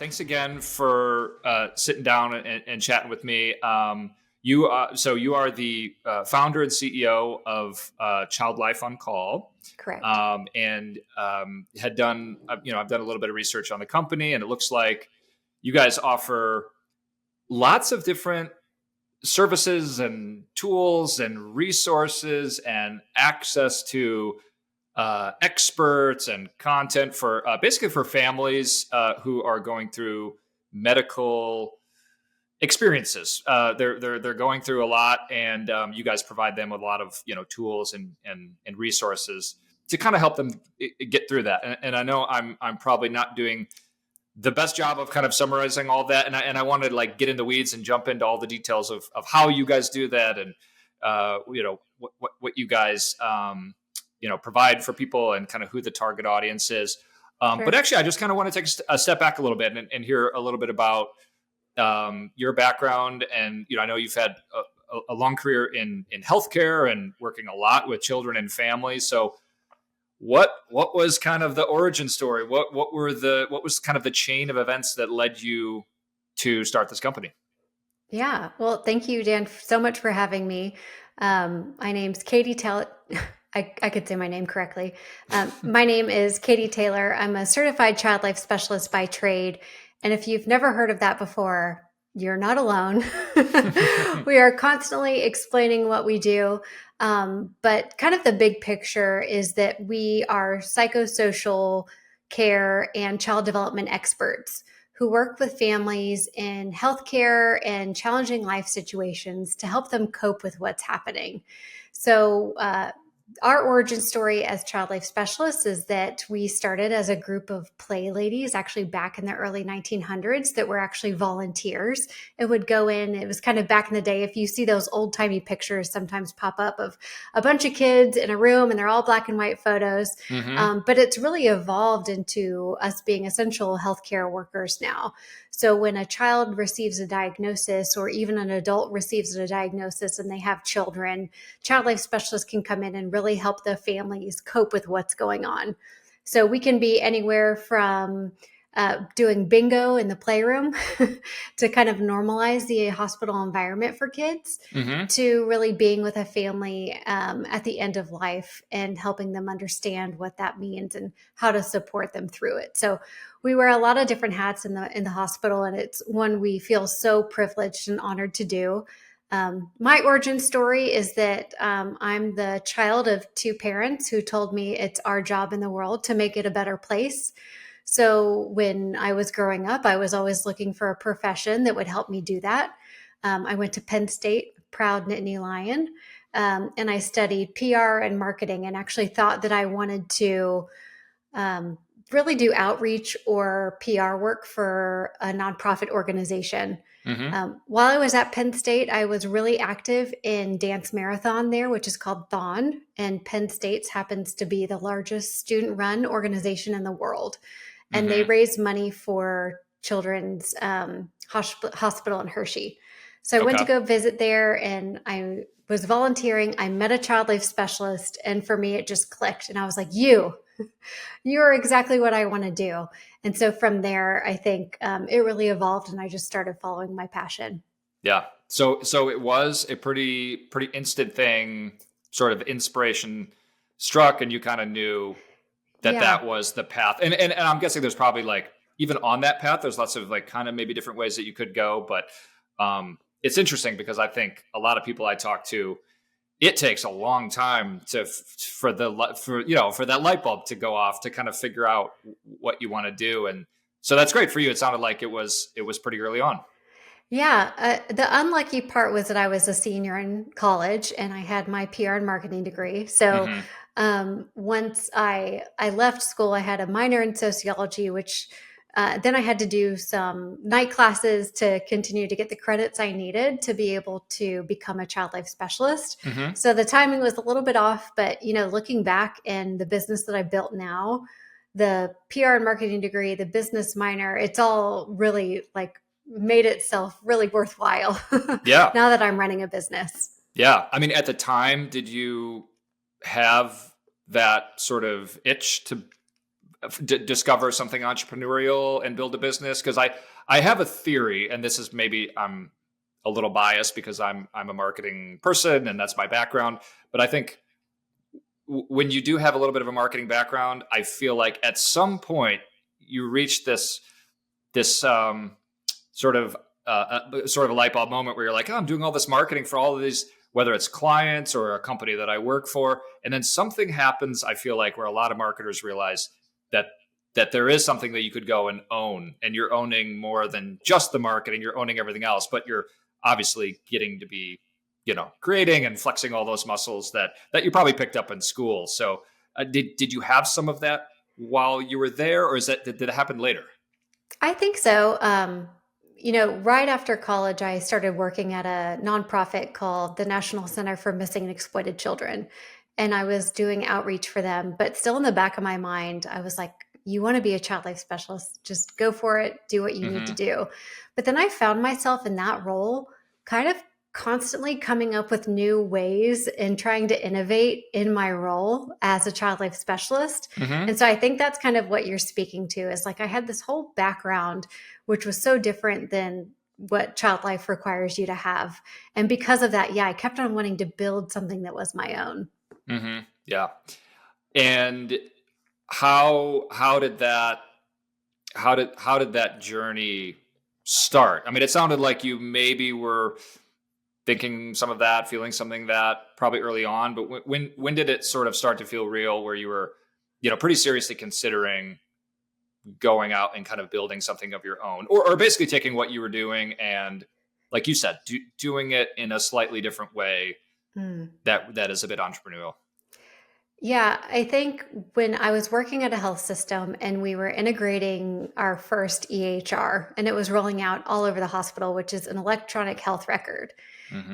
Thanks again for sitting down and chatting with me. You are the founder and CEO of Child Life on Call. Correct. And had done, I've done a little bit of research on the company, and it looks like you guys offer lots of different services and tools and resources and access to experts and content for basically for families who are going through medical experiences. They're going through a lot, and you guys provide them with a lot of tools and resources to kind of help them get through that. And I know I'm probably not doing the best job of kind of summarizing all that, and I wanted to like get in the weeds and jump into all the details of how you guys do that, and what you guys provide for people, and kind of who the target audience is. Sure. But actually, I just kind of want to take a step back a little bit and hear a little bit about your background. And I know you've had a long career in healthcare and working a lot with children and families. So what was kind of the origin story? What was kind of the chain of events that led you to start this company? Yeah. Well, thank you, Dan, so much for having me. My name's Katie Taylor. I could say my name correctly. My name is Katie Taylor. I'm a certified child life specialist by trade. And if you've never heard of that before, you're not alone. We are constantly explaining what we do. But kind of the big picture is that we are psychosocial care and child development experts who work with families in healthcare and challenging life situations to help them cope with what's happening. So, our origin story as child life specialists is that we started as a group of play ladies, actually back in the early 1900s, that were actually volunteers and would go in. It was kind of back in the day. If you see those old timey pictures sometimes pop up of a bunch of kids in a room, and they're all black and white photos. Mm-hmm. But it's really evolved into us being essential healthcare workers now. So when a child receives a diagnosis, or even an adult receives a diagnosis and they have children, child life specialists can come in and really help the families cope with what's going on. So we can be anywhere from doing bingo in the playroom to kind of normalize the hospital environment for kids, mm-hmm. to really being with a family at the end of life and helping them understand what that means and how to support them through it. So we wear a lot of different hats in the hospital, and it's one we feel so privileged and honored to do. My origin story is that I'm the child of two parents who told me it's our job in the world to make it a better place. So when I was growing up, I was always looking for a profession that would help me do that. I went to Penn State, proud Nittany Lion, and I studied PR and marketing, and actually thought that I wanted to really do outreach or PR work for a nonprofit organization. Mm-hmm. While I was at Penn State, I was really active in dance marathon there, which is called Thon. And Penn State happens to be the largest student-run organization in the world. And mm-hmm. they raise money for children's hospital in Hershey. So I went to go visit there, and I was volunteering. I met a child life specialist, and for me, it just clicked. And I was like, you're exactly what I want to do. And so from there, I think it really evolved, and I just started following my passion. Yeah. So it was a pretty instant thing, sort of inspiration struck, and you kind of knew that was the path. And I'm guessing there's probably like, even on that path, there's lots of like kind of maybe different ways that you could go. But it's interesting because I think a lot of people I talk to, it takes a long time for that light bulb to go off to kind of figure out what you want to do. And so that's great for you. It sounded like it was pretty early on. Yeah. The unlucky part was that I was a senior in college, and I had my PR and marketing degree. So mm-hmm. Once I left school, I had a minor in sociology, which then I had to do some night classes to continue to get the credits I needed to be able to become a child life specialist. Mm-hmm. So the timing was a little bit off, but looking back, and the business that I built now, the PR and marketing degree, the business minor, it's all really like made itself really worthwhile. Yeah. Now that I'm running a business. Yeah. I mean, at the time, did you have that sort of itch to discover something entrepreneurial and build a business? Because I have a theory, and this is maybe I'm a little biased because I'm a marketing person and that's my background. But I think when you do have a little bit of a marketing background, I feel like at some point you reach this sort of a light bulb moment where you're like, oh, I'm doing all this marketing for all of these, whether it's clients or a company that I work for. And then something happens, I feel like, where a lot of marketers realize that there is something that you could go and own, and you're owning more than just the marketing, you're owning everything else, but you're obviously getting to be, creating and flexing all those muscles that you probably picked up in school. So did you have some of that while you were there, or did it happen later? I think so. Right after college, I started working at a nonprofit called the National Center for Missing and Exploited Children. And I was doing outreach for them, but still in the back of my mind, I was like, you want to be a child life specialist, just go for it, do what you need to do. But then I found myself in that role kind of constantly coming up with new ways and trying to innovate in my role as a child life specialist. And so I think that's kind of what you're speaking to, is like I had this whole background, which was so different than what child life requires you to have. And because of that, I kept on wanting to build something that was my own. Yeah. And how did that journey start? I mean, it sounded like you maybe were thinking some of that, feeling something that probably early on, but when did it sort of start to feel real, where you were, pretty seriously considering going out and kind of building something of your own, or basically taking what you were doing and, like you said, doing it in a slightly different way that is a bit entrepreneurial? Yeah, I think when I was working at a health system and we were integrating our first EHR, and it was rolling out all over the hospital, which is an electronic health record.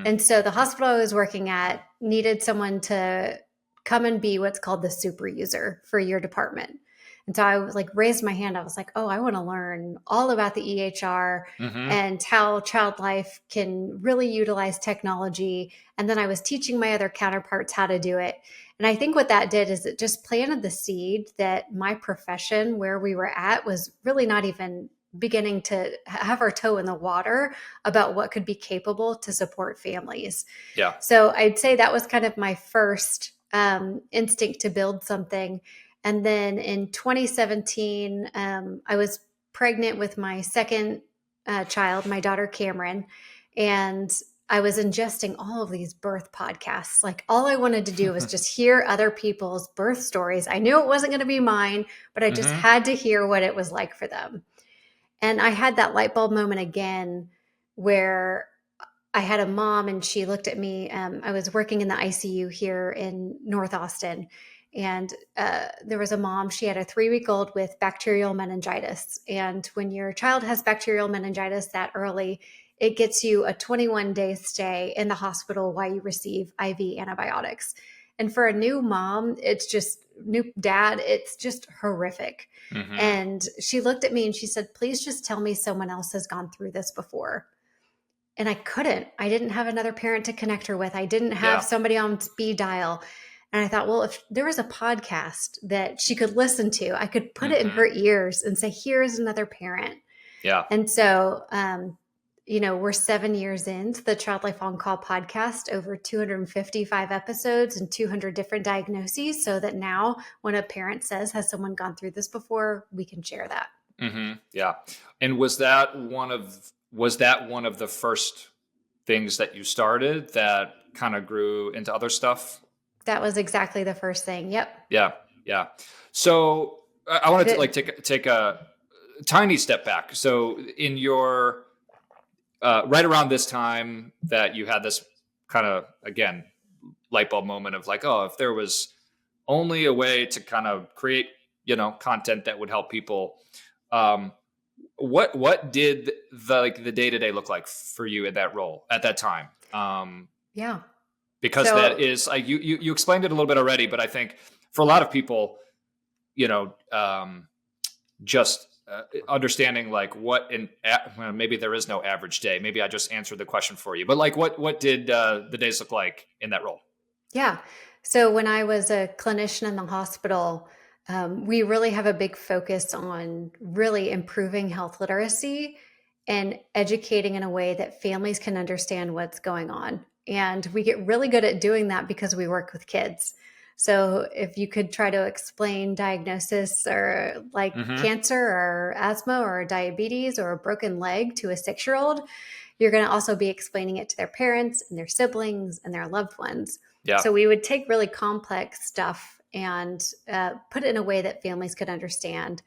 And so the hospital I was working at needed someone to come and be what's called the super user for your department. And so I was like, raised my hand. I was like, oh, I want to learn all about the EHR and how child life can really utilize technology. And then I was teaching my other counterparts how to do it. And I think what that did is it just planted the seed that my profession, where we were at, was really not even beginning to have our toe in the water about what could be capable to support families. Yeah. So I'd say that was kind of my first instinct to build something. And then in 2017, I was pregnant with my second child, my daughter Cameron, and I was ingesting all of these birth podcasts. Like all I wanted to do was just hear other people's birth stories. I knew it wasn't going to be mine, but I just had to hear what it was like for them. And I had that light bulb moment again where I had a mom and she looked at me. I was working in the ICU here in North Austin. And there was a mom, she had a 3-week-old with bacterial meningitis. And when your child has bacterial meningitis that early, it gets you a 21-day stay in the hospital while you receive IV antibiotics. And for a new mom, new dad, it's just horrific. And she looked at me and she said, please just tell me someone else has gone through this before. And I didn't have another parent to connect her with. I didn't have somebody on speed dial. And I thought, well, if there was a podcast that she could listen to, I could put it in her ears and say, here's another parent. Yeah. And so, we're 7 years into the Child Life On Call podcast, over 255 episodes and 200 different diagnoses, so that now when a parent says, has someone gone through this before, we can share that. Yeah. And was that one of the first things that you started that kind of grew into other stuff? That was exactly the first thing. Yep. Yeah. So I wanted to take a tiny step back. So in your right around this time that you had this kind of, again, light bulb moment of like, oh, if there was only a way to kind of create, content that would help people. What did the day-to-day look like for you in that role at that time? Because that is like you explained it a little bit already, but I think for a lot of people, just understanding like maybe there is no average day. Maybe I just answered the question for you, but like what did the days look like in that role? Yeah. So when I was a clinician in the hospital, We really have a big focus on really improving health literacy and educating in a way that families can understand what's going on. And we get really good at doing that because we work with kids. So if you could try to explain diagnosis or like Mm-hmm. cancer or asthma or diabetes or a broken leg to a 6-year-old, you're going to also be explaining it to their parents and their siblings and their loved ones. Yeah. So we would take really complex stuff and put it in a way that families could understand.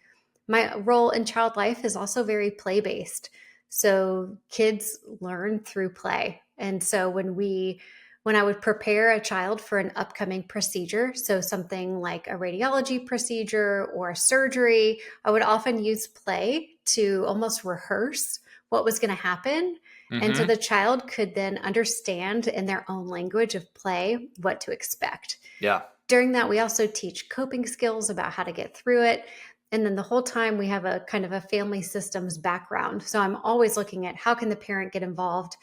My role in child life is also very play based. So kids learn through play. And so when I would prepare a child for an upcoming procedure, so something like a radiology procedure or a surgery, I would often use play to almost rehearse what was going to happen. And so Mm-hmm. the child could then understand in their own language of play what to expect. Yeah. During that, we also teach coping skills about how to get through it. And then the whole time we have a kind of a family systems background. So I'm always looking at how can the parent get involved?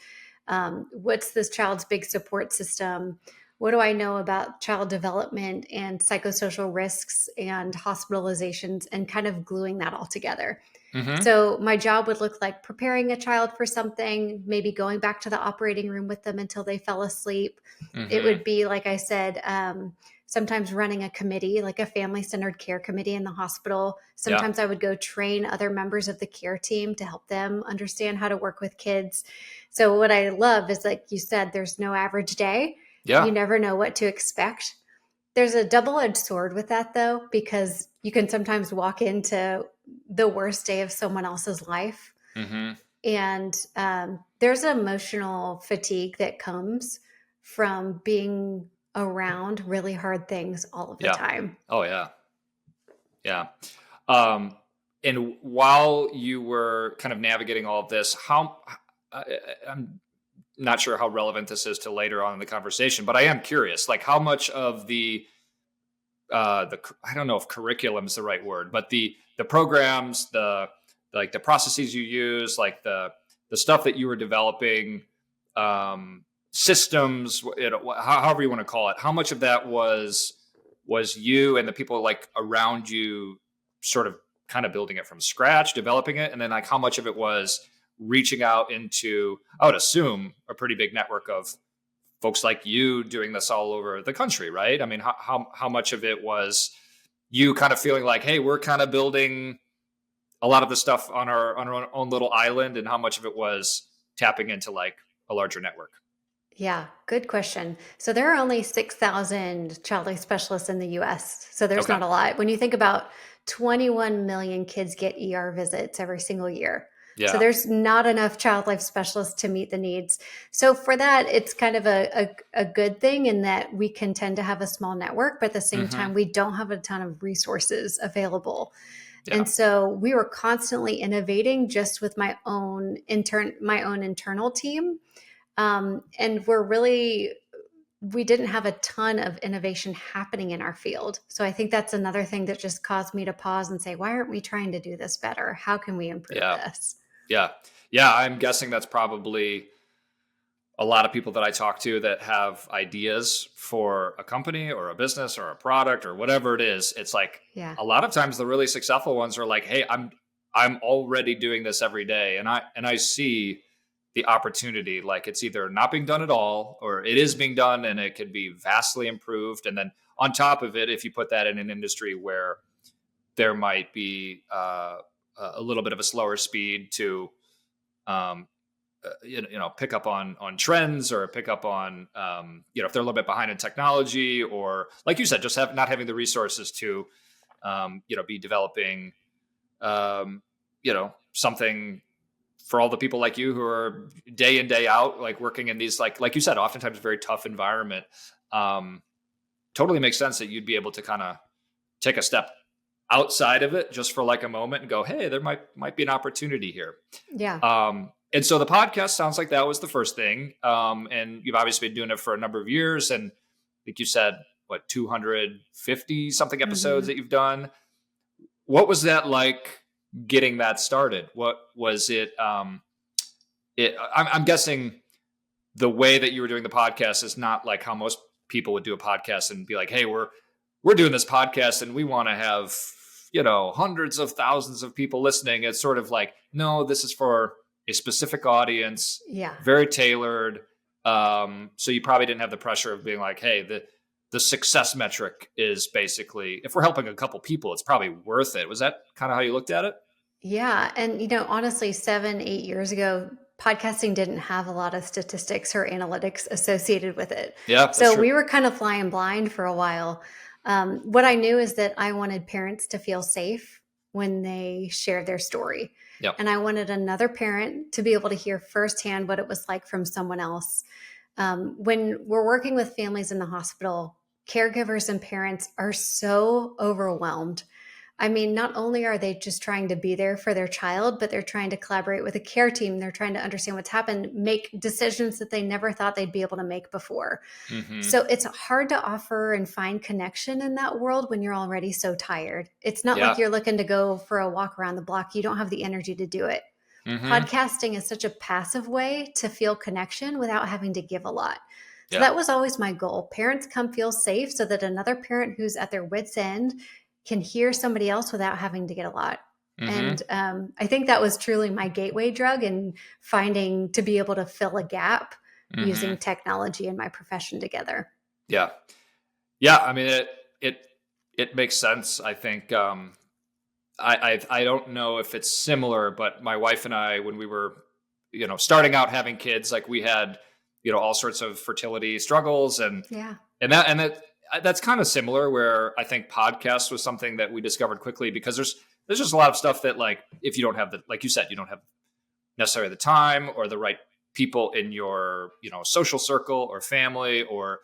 What's this child's big support system? What do I know about child development and psychosocial risks and hospitalizations, and kind of gluing that all together? Mm-hmm. So my job would look like preparing a child for something, maybe going back to the operating room with them until they fell asleep. It Mm-hmm. would be, like I said, sometimes running a committee, like a family-centered care committee in the hospital. Yeah. Sometimes I would go train other members of the care team to help them understand how to work with kids. So what I love is, like you said, there's no average day. You Yeah. never know what to expect. There's a double-edged sword with that, though, because you can sometimes walk into the worst day of someone else's life. Mm-hmm. And there's emotional fatigue that comes from being around really hard things all of the Yeah. time. Oh yeah. Yeah. Um, and while you were kind of navigating all of this, I'm not sure how relevant this is to later on in the conversation, but I am curious, like how much of I don't know if curriculum is the right word, but the programs, like the processes you use, like the stuff that you were developing, systems, however you want to call it, how much of that was you and the people like around you sort of kind of building it from scratch, developing it, and then like how much of it was reaching out into, I would assume, a pretty big network of folks like you doing this all over the country, right? I mean, how much of it was you kind of feeling like, hey, we're kind of building a lot of the stuff on our own little island, and how much of it was tapping into like a larger network? Yeah, good question. So there are only 6,000 child life specialists in the US. So there's Okay. not a lot. When you think about 21 million kids get ER visits every single year. So Yeah. there's not enough child life specialists to meet the needs. So for that, it's kind of a good thing in that we can tend to have a small network, but at the same Hmm. time, we don't have a ton of resources available. Yeah. And so we were constantly innovating just with my own internal team. And we didn't have a ton of innovation happening in our field. So I think that's another thing that just caused me to pause and say, why aren't we trying to do this better? How can we improve Yeah. this? Yeah. Yeah. I'm guessing that's probably a lot of people that I talk to that have ideas for a company or a business or a product or whatever it is. It's like Yeah. a lot of times the really successful ones are like, hey, I'm already doing this every day. And I see the opportunity, like it's either not being done at all or it is being done and it could be vastly improved. And then on top of it, if you put that in an industry where there might be a little bit of a slower speed to um, pick up on trends or pick up on if they're a little bit behind in technology, or like you said, just not having the resources to be developing something for all the people like you who are day in day out like working in these like you said, oftentimes very tough environment. um Totally makes sense that you'd be able to kind of take a step outside of it just for like a moment and go, hey, there might be an opportunity here. Yeah. And so the podcast sounds like that was the first thing. And you've obviously been doing it for a number of years. And like you said, what, 250 something episodes Hmm. that you've done. What was that like getting that started? What was it? I'm guessing the way that you were doing the podcast is not like how most people would do a podcast and be like, hey, we're doing this podcast and we want to have, hundreds of thousands of people listening. It's sort of like, no, this is for a specific audience, Yeah. very tailored. So you probably didn't have the pressure of being like, hey, the success metric is basically, if we're helping a couple people, it's probably worth it. Was that kind of how you looked at it? Yeah. And, honestly, 7, 8 years ago, podcasting didn't have a lot of statistics or analytics associated with it. Yeah, that's So true. we were kind of flying blind for a while. What I knew is that I wanted parents to feel safe when they shared their story. Yep. And I wanted another parent to be able to hear firsthand what it was like from someone else. When we're working with families in the hospital, caregivers and parents are so overwhelmed. I mean, not only are they just trying to be there for their child, but they're trying to collaborate with a care team. They're trying to understand what's happened, make decisions that they never thought they'd be able to make before. Mm-hmm. So it's hard to offer and find connection in that world when you're already so tired. It's not like you're looking to go for a walk around the block. You don't have the energy to do it. Mm-hmm. Podcasting is such a passive way to feel connection without having to give a lot. So Yeah. that was always my goal. Parents come feel safe so that another parent who's at their wit's end can hear somebody else without having to get a lot. Mm-hmm. And I think that was truly my gateway drug in finding to be able to fill a gap Mm-hmm. using technology and my profession together. Yeah. Yeah. I mean, it makes sense. I think, I don't know if it's similar, but my wife and I, when we were, starting out having kids, like we had, all sorts of fertility struggles and that's kind of similar, where I think podcast was something that we discovered quickly because there's just a lot of stuff that, like, if you don't have like you said, you don't have necessarily the time or the right people in your, social circle or family, or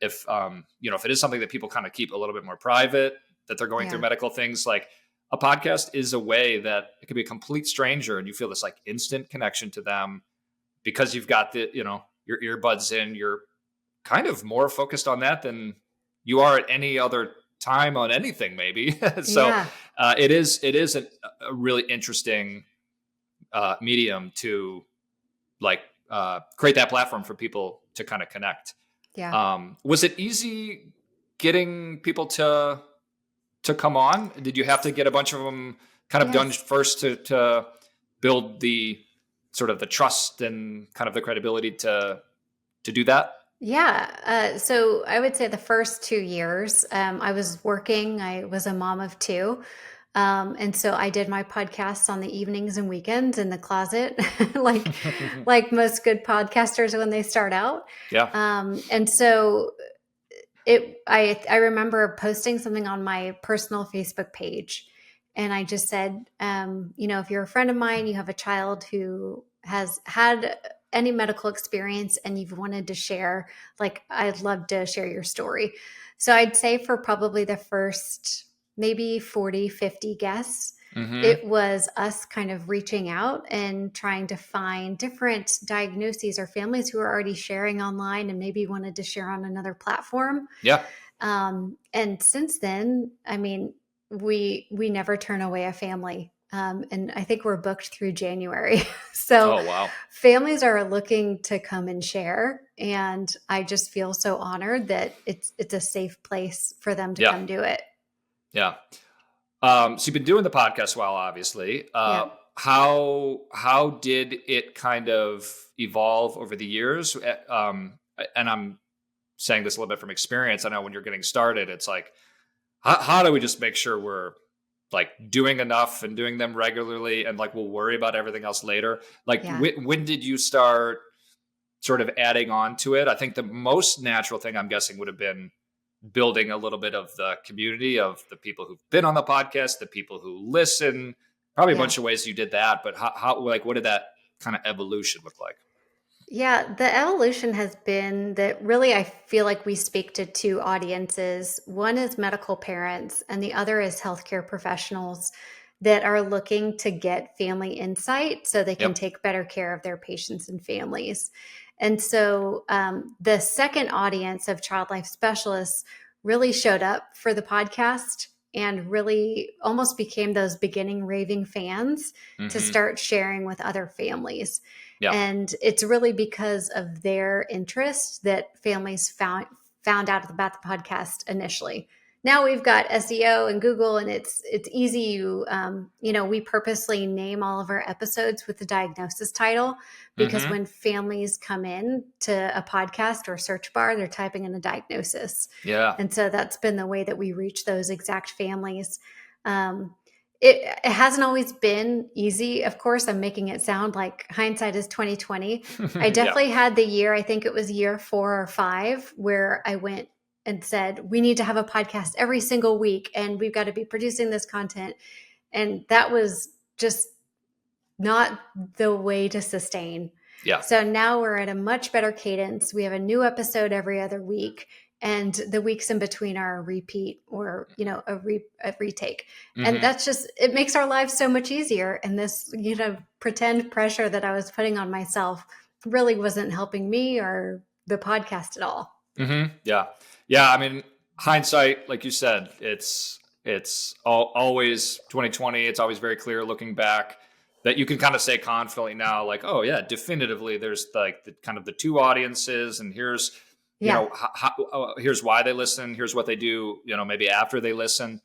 if, if it is something that people kind of keep a little bit more private, that they're going through medical things, like a podcast is a way that it could be a complete stranger and you feel this like instant connection to them because you've got your earbuds in, you're kind of more focused on that than you are at any other time on anything, maybe. So it is a really interesting medium to create that platform for people to kind of connect. Yeah. Was it easy getting people to come on? Did you have to get a bunch of them kind of done first to build the sort of the trust and kind of the credibility to do that? Yeah. So I would say the first 2 years, I was working. I was a mom of two. And so I did my podcasts on the evenings and weekends in the closet, like most good podcasters when they start out. Yeah. And so I remember posting something on my personal Facebook page, and I just said, if you're a friend of mine, you have a child who has had any medical experience and you've wanted to share, like, I'd love to share your story. So I'd say for probably the first maybe 40, 50 guests, it was us kind of reaching out and trying to find different diagnoses or families who are already sharing online and maybe wanted to share on another platform. Yeah. And since then, I mean, we never turn away a family. And I think we're booked through January. So wow. Families are looking to come and share. And I just feel so honored that it's a safe place for them to come do it. Yeah. So you've been doing the podcast a while, obviously. How did it kind of evolve over the years? And I'm saying this a little bit from experience. I know when you're getting started, it's like, how do we just make sure we're like doing enough and doing them regularly, and like we'll worry about everything else later? Like when did you start sort of adding on to it? I think the most natural thing, I'm guessing, would have been building a little bit of the community of the people who've been on the podcast, the people who listen, probably a bunch of ways you did that, but how like, what did that kind of evolution look like? Yeah, the evolution has been that really I feel like we speak to two audiences. One is medical parents and the other is healthcare professionals that are looking to get family insight so they can take better care of their patients and families. And so the second audience of child life specialists really showed up for the podcast and really almost became those beginning raving fans to start sharing with other families. Yeah. And it's really because of their interest that families found out about the podcast initially. now we've got SEO and Google, and it's easy. We purposely name all of our episodes with the diagnosis title, because when families come in to a podcast or search bar, they're typing in a diagnosis. Yeah. And so that's been the way that we reach those exact families. It hasn't always been easy. Of course, I'm making it sound like hindsight is 2020. I definitely had the year, I think it was year 4 or 5, where I went and said, we need to have a podcast every single week, and we've got to be producing this content. And that was just not the way to sustain. Yeah. So now we're at a much better cadence. We have a new episode every other week, and the weeks in between are a repeat or, a retake. And that's just, it makes our lives so much easier. And this, pretend pressure that I was putting on myself really wasn't helping me or the podcast at all. Yeah. Yeah. I mean, hindsight, like you said, it's always 2020. It's always very clear looking back that you can kind of say confidently now, like, oh yeah, definitively there's like the kind of the two audiences, and here's, here's why they listen. Here's what they do, maybe after they listen.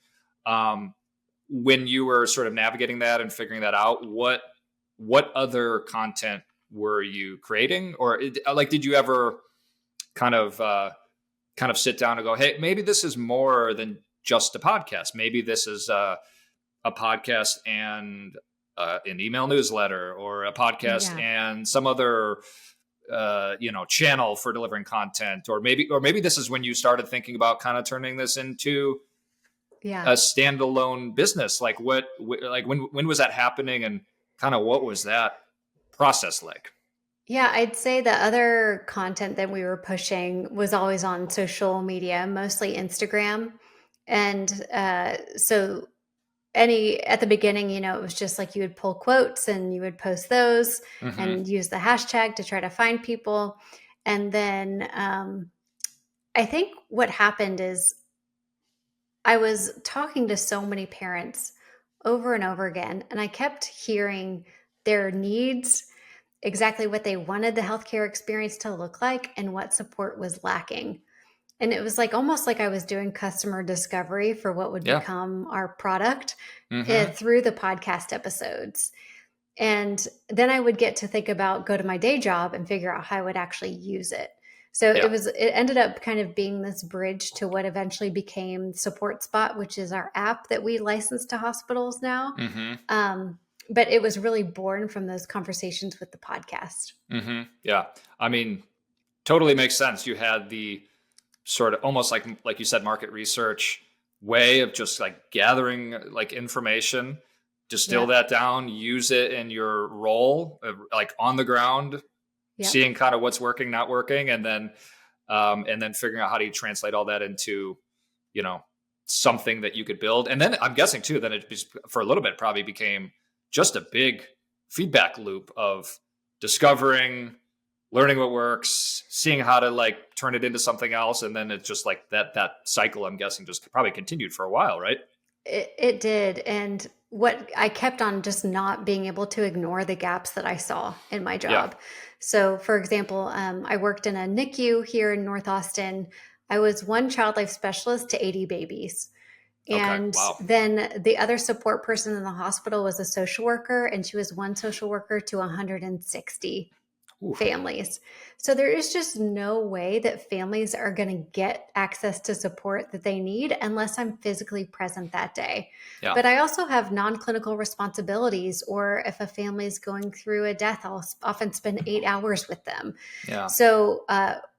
When you were sort of navigating that and figuring that out, what other content were you creating? Or did you ever kind of sit down and go, hey, maybe this is more than just a podcast. Maybe this is a podcast and an email newsletter, or a podcast and some other, channel for delivering content. Or maybe this is when you started thinking about kind of turning this into a standalone business. Like when was that happening, and kind of what was that process like? Yeah, I'd say the other content that we were pushing was always on social media, mostly Instagram. And so at the beginning, it was just like you would pull quotes and you would post those and use the hashtag to try to find people. And then I think what happened is I was talking to so many parents over and over again, and I kept hearing their needs, exactly what they wanted the healthcare experience to look like, and what support was lacking. And it was almost like I was doing customer discovery for what would become our product through the podcast episodes. And then I would get to go to my day job and figure out how I would actually use it. So it ended up kind of being this bridge to what eventually became Support Spot, which is our app that we license to hospitals now. But it was really born from those conversations with the podcast. Yeah. I mean, totally makes sense. You had the sort of almost like you said, market research way of just like gathering like information, distill that down, use it in your role, like on the ground, seeing kind of what's working, not working, and then figuring out how do you translate all that into, something that you could build. And then I'm guessing too, then it for a little bit probably became just a big feedback loop of discovering, learning what works, seeing how to like turn it into something else. And then it's just like that cycle, I'm guessing, just probably continued for a while, right? It did. And what I kept on just not being able to ignore the gaps that I saw in my job. So for example, I worked in a NICU here in North Austin. I was one child life specialist to 80 babies. And then the other support person in the hospital was a social worker, and she was one social worker to 160 families. So there is just no way that families are going to get access to support that they need unless I'm physically present that day. But I also have non-clinical responsibilities, or if a family is going through a death, I'll often spend 8 hours with them. So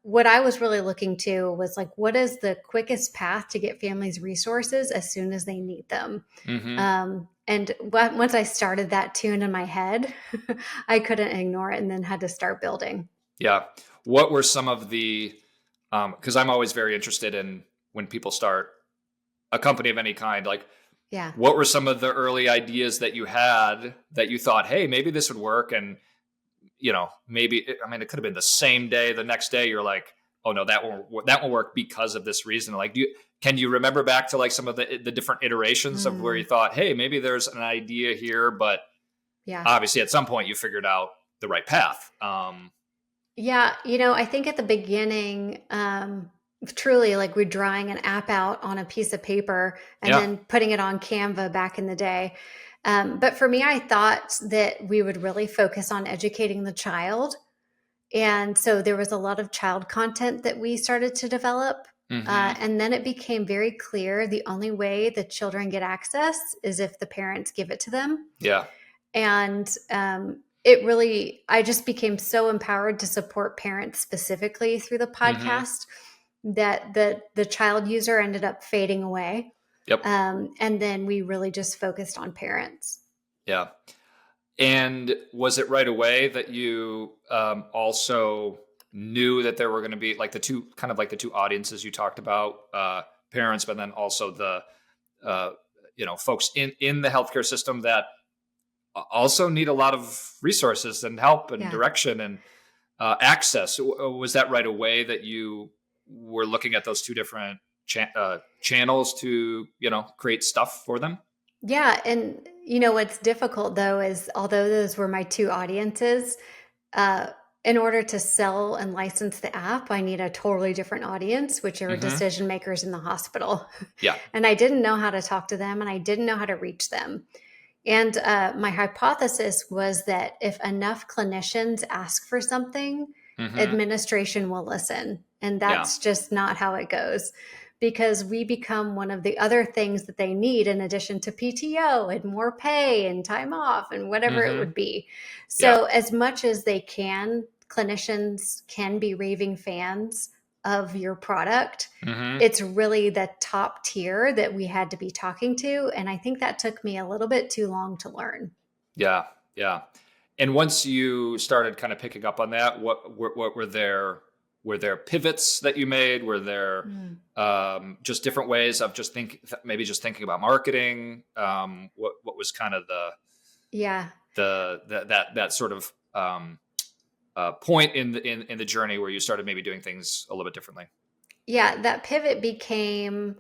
what I was really looking to was like, what is the quickest path to get families resources as soon as they need them? And once I started that tune in my head, I couldn't ignore it, and then had to start building. Yeah. What were some of the, because I'm always very interested in when people start a company of any kind, like, what were some of the early ideas that you had that you thought, hey, maybe this would work? And, maybe, it could have been the same day, the next day, you're like, oh no, that won't work because of this reason. Like, can you remember back to like some of the different iterations of where you thought, hey, maybe there's an idea here, but obviously at some point you figured out the right path? I think at the beginning, truly like we're drawing an app out on a piece of paper and Yeah. then putting it on Canva back in the day. But for me, I thought that we would really focus on educating the child. And so there was a lot of child content that we started to develop. Hmm. And then it became very clear the only way the children get access is if the parents give it to them. Yeah. And it really, I just became so empowered to support parents specifically through the Hmm. podcast that the child user ended up fading away. Yep. And then we really just focused on parents. Yeah. And was it right away that you also knew that there were going to be like the two audiences you talked about, parents, but then also the folks in the healthcare system that also need a lot of resources and help and Yeah. direction and access? Was that right away that you were looking at those two different channels to create stuff for them? Yeah. And what's difficult though is although those were my two audiences, uh, in order to sell and license the app, I need a totally different audience, which are Hmm. decision makers in the hospital. Yeah. And I didn't know how to talk to them and I didn't know how to reach them. And my hypothesis was that if enough clinicians ask for something, Hmm. administration will listen. And Yeah. that's just not how it goes because we become one of the other things that they need in addition to PTO and more pay and time off and whatever it Hmm. would be. Yeah. So, as much as they can, clinicians can be raving fans of your product. Hmm. It's really the top tier that we had to be talking to. And I think that took me a little bit too long to learn. Yeah, yeah. And once you started kind of picking up on that, what were there pivots that you made? Were there Mm. just different ways of maybe just thinking about marketing? What was kind of Yeah. that sort of point in the journey where you started maybe doing things a little bit differently? Yeah. That pivot became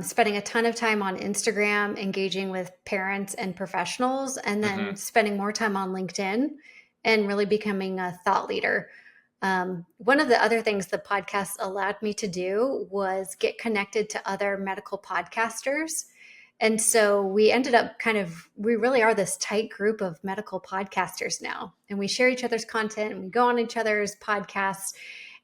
spending a ton of time on Instagram, engaging with parents and professionals, and then Hmm. spending more time on LinkedIn and really becoming a thought leader. One of the other things the podcast allowed me to do was get connected to other medical podcasters. And so we ended up we really are this tight group of medical podcasters now. And we share each other's content and we go on each other's podcasts.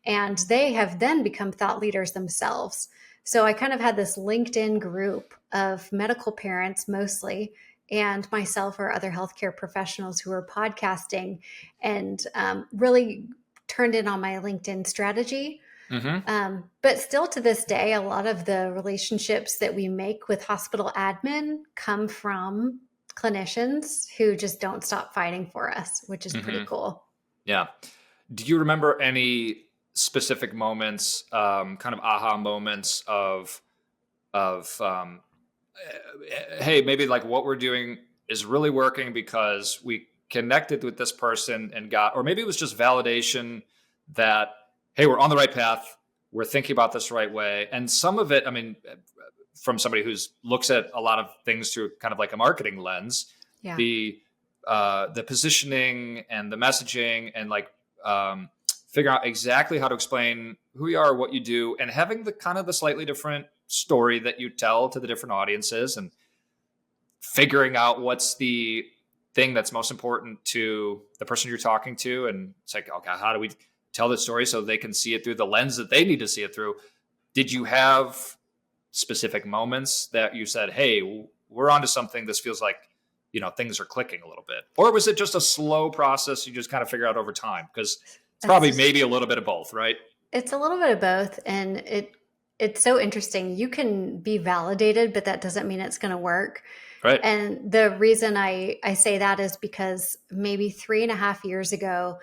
And they have then become thought leaders themselves. So I kind of had this LinkedIn group of medical parents mostly, and myself or other healthcare professionals who are podcasting and really turned in on my LinkedIn strategy. Hmm. But still to this day, a lot of the relationships that we make with hospital admin come from clinicians who just don't stop fighting for us, which is pretty Hmm. cool. Yeah. Do you remember any specific moments, kind of aha moments of hey, maybe like what we're doing is really working because we connected with this person and got, or maybe it was just validation that, hey, we're on the right path. We're thinking about this the right way. And some of it, I mean, from somebody who's looks at a lot of things through kind of like a marketing lens, Yeah. the positioning and the messaging and like figure out exactly how to explain who you are, what you do, and having the kind of the slightly different story that you tell to the different audiences and figuring out what's the thing that's most important to the person you're talking to. And it's like, okay, how do we tell this story so they can see it through the lens that they need to see it through? Did you have specific moments that you said, hey, we're onto something? This feels like, things are clicking a little bit. Or was it just a slow process you just kind of figure out over time? Because it's probably That's maybe a little bit of both, right? It's a little bit of both, and it's so interesting. You can be validated, but that doesn't mean it's going to work. Right. And the reason I say that is because maybe 3.5 years ago,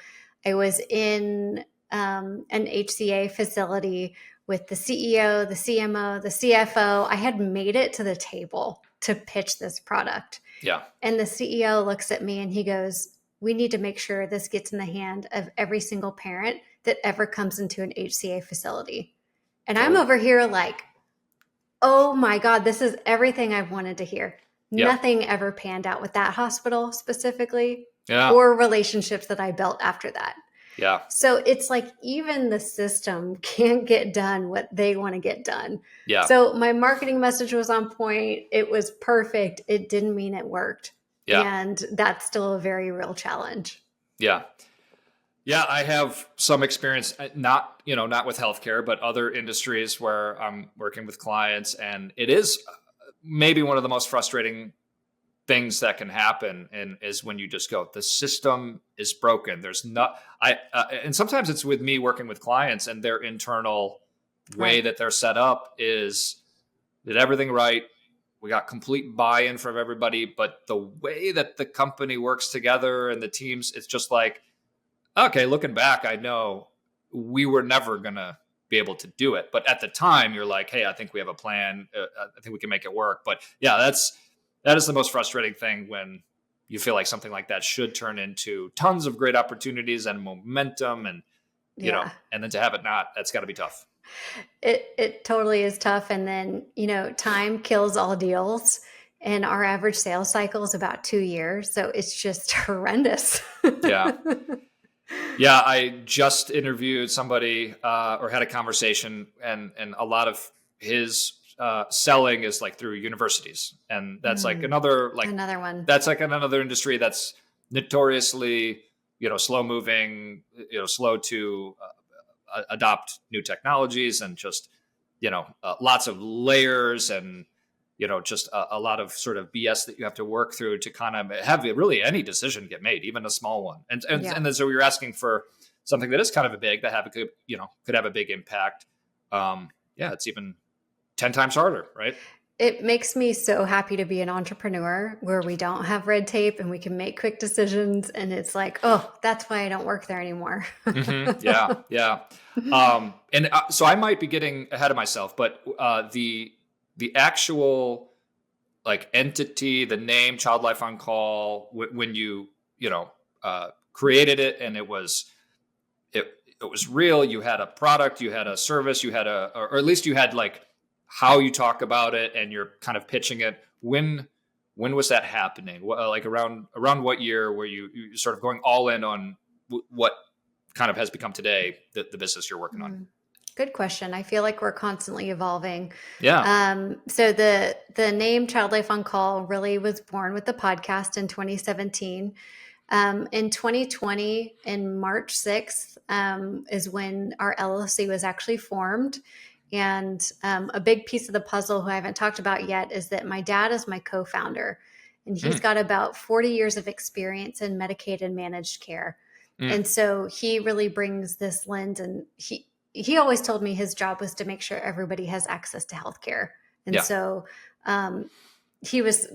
I was in an HCA facility with the CEO, the CMO, the CFO. I had made it to the table to pitch this product. Yeah. And the CEO looks at me and he goes, we need to make sure this gets in the hand of every single parent that ever comes into an HCA facility. And I'm Oh. over here like, oh my God, this is everything I've wanted to hear. Yeah. Nothing ever panned out with that hospital specifically Yeah. or relationships that I built after that. Yeah. So it's like even the system can't get done what they want to get done. Yeah. So my marketing message was on point. It was perfect. It didn't mean it worked. Yeah. And that's still a very real challenge. Yeah. Yeah, I have some experience, not with healthcare, but other industries where I'm working with clients, and it is maybe one of the most frustrating things that can happen, and is when you just go, the system is broken. There's not, and sometimes it's with me working with clients, and their internal way Right. that they're set up did everything right. We got complete buy-in from everybody, but the way that the company works together and the teams, it's just like, okay, looking back, I know we were never going to be able to do it. But at the time, you're like, hey, I think we have a plan. I think we can make it work. But yeah, that is the most frustrating thing, when you feel like something like that should turn into tons of great opportunities and momentum, and, Yeah. and then to have it not, that's got to be tough. It totally is tough. And then, time kills all deals. And our average sales cycle is about 2 years. So it's just horrendous. Yeah. Yeah, I just interviewed somebody, or had a conversation, and a lot of his selling is like through universities, and that's like another one. that's like another industry that's notoriously slow moving, slow to adopt new technologies, and just lots of layers, and just a lot of sort of BS that you have to work through to kind of have really any decision get made, even a small one. And then so you're asking for something that is kind of a big, that could have a big impact. Yeah, it's even 10 times harder, right? It makes me so happy to be an entrepreneur where we don't have red tape and we can make quick decisions. And it's like, oh, that's why I don't work there anymore. Yeah, yeah. And so I might be getting ahead of myself, but the actual like entity, the name Child Life on Call, when you created it, and it was real. You had a product, you had a service, you had or at least you had like how you talk about it, and you're kind of pitching it. When was that happening? Like around what year were you sort of going all in on what kind of has become today the business you're working on? Good question. I feel like we're constantly evolving. Yeah. So the name Child Life on Call really was born with the podcast in 2017. In 2020, in March 6th, is when our LLC was actually formed. And a big piece of the puzzle, who I haven't talked about yet, is that my dad is my co-founder, and he's got about 40 years of experience in Medicaid and managed care. And so he really brings this lens, and he always told me his job was to make sure everybody has access to healthcare. And so he was,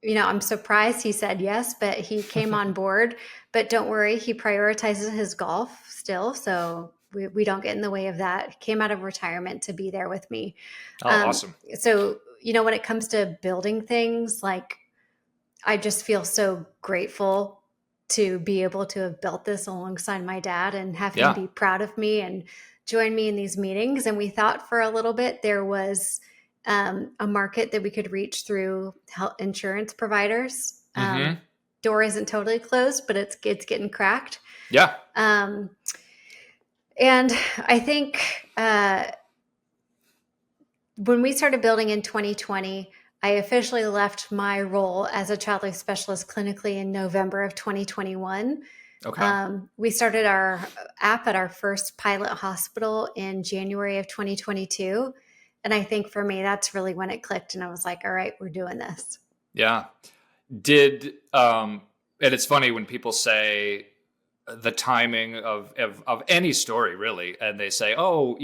I'm surprised he said yes, but he came on board. But don't worry, he prioritizes his golf still. So we don't get in the way of that. He came out of retirement to be there with me. Oh, awesome. So, when it comes to building things, like, I just feel so grateful to be able to have built this alongside my dad and have him be proud of me and join me in these meetings. And we thought for a little bit there was a market that we could reach through health insurance providers. Door isn't totally closed, but it's getting cracked. Yeah. And I think when we started building in 2020, I officially left my role as a child life specialist clinically in November of 2021. Okay. We started our app at our first pilot hospital in January of 2022. And I think for me, that's really when it clicked. And I was like, all right, we're doing this. Yeah. And it's funny when people say the timing of any story, really, and they say, oh,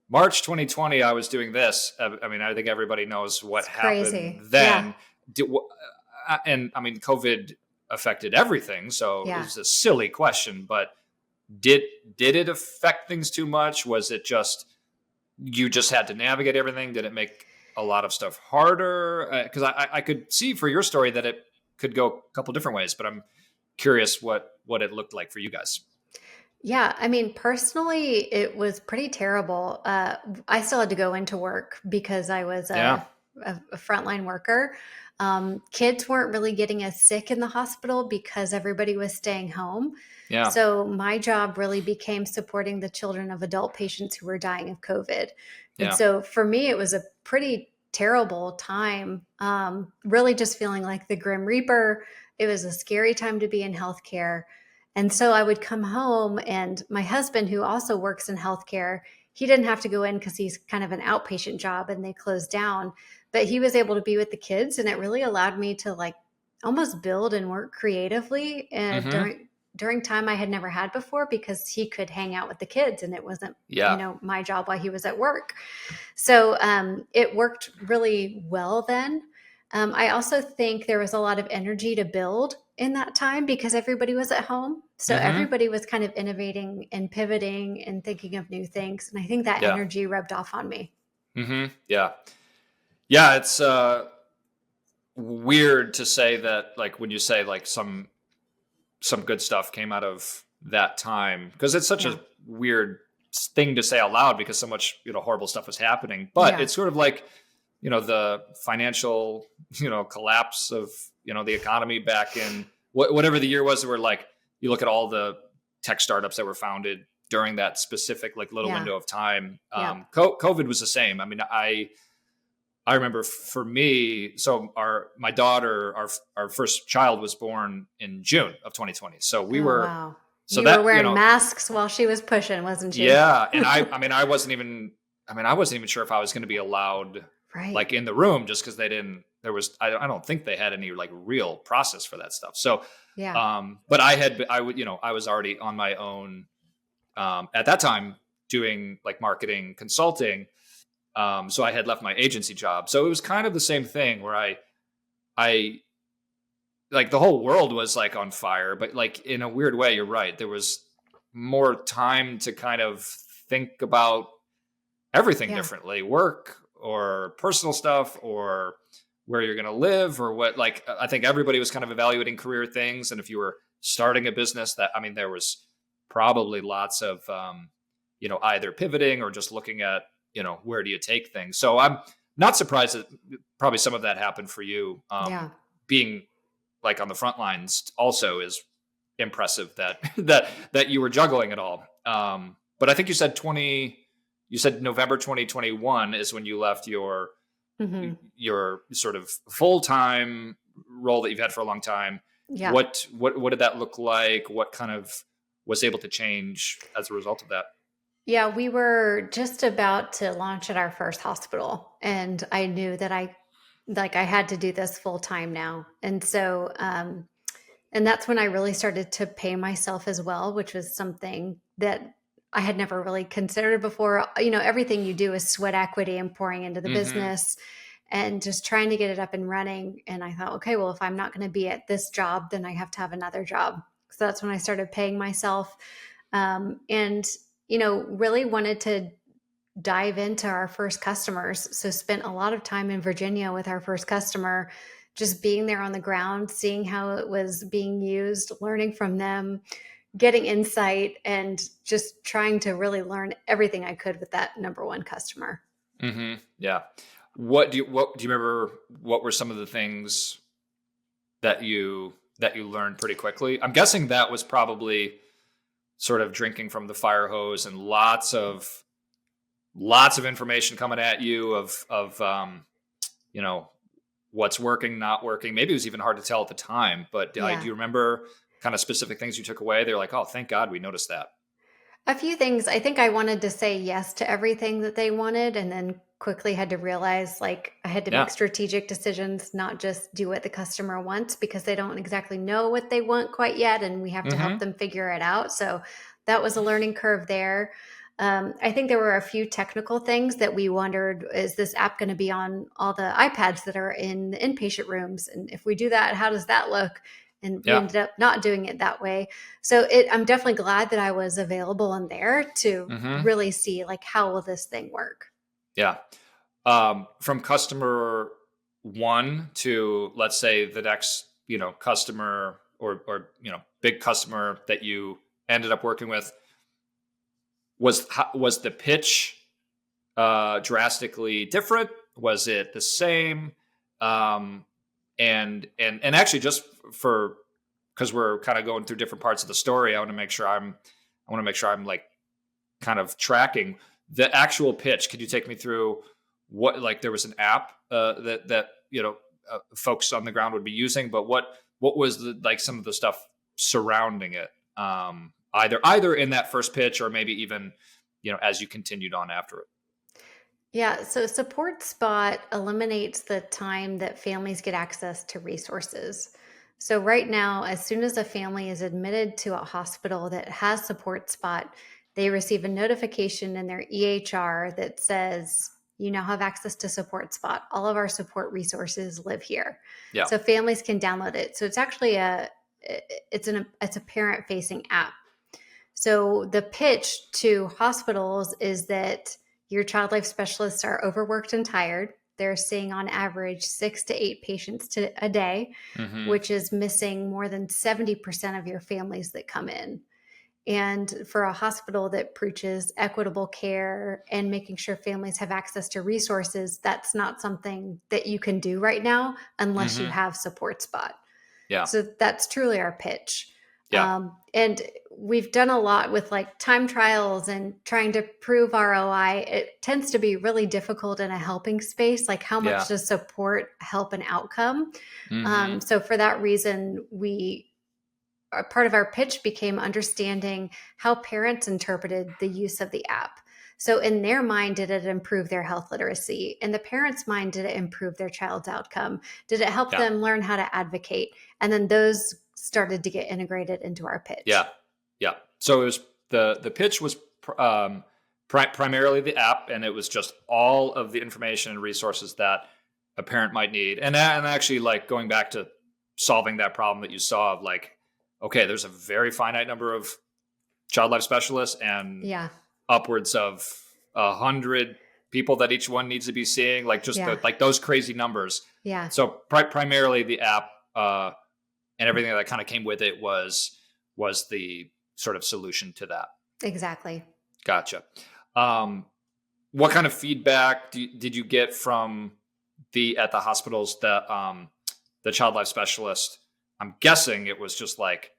March 2020, I was doing this. I mean, I think everybody knows what happened then. Yeah. And I mean, COVID affected everything. So it was a silly question, but did it affect things too much? Was it just, you just had to navigate everything? Did it make a lot of stuff harder? Because I could see for your story that it could go a couple different ways, but I'm curious what it looked like for you guys. Yeah, I mean, personally, it was pretty terrible. I still had to go into work because I was a frontline worker. Kids weren't really getting as sick in the hospital because everybody was staying home. Yeah. So my job really became supporting the children of adult patients who were dying of COVID. And Yeah. so for me, it was a pretty terrible time, really just feeling like the Grim Reaper. It was a scary time to be in healthcare. And so I would come home, and my husband, who also works in healthcare, he didn't have to go in because he's kind of an outpatient job and they closed down, but he was able to be with the kids. And it really allowed me to like almost build and work creatively Mm-hmm. during time I had never had before, because he could hang out with the kids and it wasn't, Yeah. my job while he was at work. So it worked really well then. I also think there was a lot of energy to build in that time because everybody was at home. So Mm-hmm. everybody was kind of innovating and pivoting and thinking of new things. And I think that Yeah. energy rubbed off on me. Mm-hmm. Yeah. Yeah. It's weird to say that, like, when you say like some good stuff came out of that time, because it's such Yeah. a weird thing to say out loud because so much, horrible stuff was happening. But Yeah. it's sort of like, the financial, collapse of, the economy back in whatever the year was, where like you look at all the tech startups that were founded during that specific like little Yeah. window of time. Yeah. COVID was the same. I mean, I remember for me, so my daughter, our first child was born in June of 2020. So we Oh, were, wow. so You were that, wearing masks while she was pushing, wasn't you? yeah. And I mean, I wasn't even sure if I was going to be allowed Right. like in the room, just because I don't think they had any like real process for that stuff. So, Yeah. but I was already on my own, at that time, doing like marketing consulting. So I had left my agency job. So it was kind of the same thing where I like the whole world was like on fire, but like in a weird way, you're right. There was more time to kind of think about everything Yeah. differently, work or personal stuff or where you're going to live or what. Like, I think everybody was kind of evaluating career things. And if you were starting a business, there was probably lots of, either pivoting or just looking at, where do you take things. So I'm not surprised that probably some of that happened for you. Yeah. Being like on the front lines also is impressive that that you were juggling it all. But I think you said November 2021 is when you left Hmm. your sort of full-time role that you've had for a long time. Yeah. What did that look like? What kind of was able to change as a result of that? Yeah, we were just about to launch at our first hospital, and I knew that I had to do this full time now. And so and that's when I really started to pay myself as well, which was something that I had never really considered before. Everything you do is sweat equity and pouring into the Mm-hmm. business and just trying to get it up and running. And I thought, okay, well, if I'm not going to be at this job, then I have to have another job. So that's when I started paying myself, and really wanted to dive into our first customers. So spent a lot of time in Virginia with our first customer, just being there on the ground, seeing how it was being used, learning from them, getting insight, and just trying to really learn everything I could with that number one customer. Mm-hmm. Yeah. What do you remember? What were some of the things that you learned pretty quickly? I'm guessing that was probably sort of drinking from the fire hose and lots of information coming at you of you know what's working, not working. Maybe it was even hard to tell at the time, but do Yeah. you remember kind of specific things you took away? They're like, oh, thank God we noticed that. A few things. I think I wanted to say yes to everything that they wanted, and then quickly had to realize like I had to make Yeah. strategic decisions, not just do what the customer wants, because they don't exactly know what they want quite yet. And we have to help Mm-hmm. them figure it out. So that was a learning curve there. I think there were a few technical things that we wondered, is this app going to be on all the iPads that are in the inpatient rooms? And if we do that, how does that look? And we Yeah. ended up not doing it that way. So I'm definitely glad that I was available and there to Mm-hmm. really see like, how will this thing work? Yeah. From customer one to, let's say, the next, customer or big customer that you ended up working with, was the pitch drastically different, Was it the same? And actually, just for, because we're kind of going through different parts of the story, I want to make sure I'm like kind of tracking the actual pitch. Could you take me through what, like, there was an app that folks on the ground would be using, but what was like some of the stuff surrounding it, either in that first pitch or maybe even as you continued on after it? Yeah, so Support Spot eliminates the time that families get access to resources. So, right now, as soon as a family is admitted to a hospital that has Support Spot, they receive a notification in their EHR that says, you now have access to Support Spot. All of our support resources live here. Yeah. So families can download it. So it's actually it's a parent facing app. So the pitch to hospitals is that your child life specialists are overworked and tired. They're seeing on average 6 to 8 patients a day, which is missing more than 70% of your families that come in. And for a hospital that preaches equitable care and making sure families have access to resources, that's not something that you can do right now unless you have Support Spot. Yeah. So that's truly our pitch. Yeah. And we've done a lot with like time trials and trying to prove ROI. It tends to be really difficult in a helping space. Like, how much does support help an outcome? So for that reason, part of our pitch became understanding how parents interpreted the use of the app. So in their mind, did it improve their health literacy? In the parents' mind, did it improve their child's outcome? Did it help them learn how to advocate? And then those started to get integrated into our pitch. Yeah. Yeah. So it was the pitch was primarily the app, and it was just all of the information and resources that a parent might need. And actually, like, going back to solving that problem that you saw of, like, okay, there's a very finite number of child life specialists and upwards of 100 people that each one needs to be seeing, like, just like those crazy numbers. Yeah. So primarily the app and everything that kind of came with it was the sort of solution to that. Exactly. Gotcha. What kind of feedback did you get from at the hospitals that the child life specialist? I'm guessing it was just like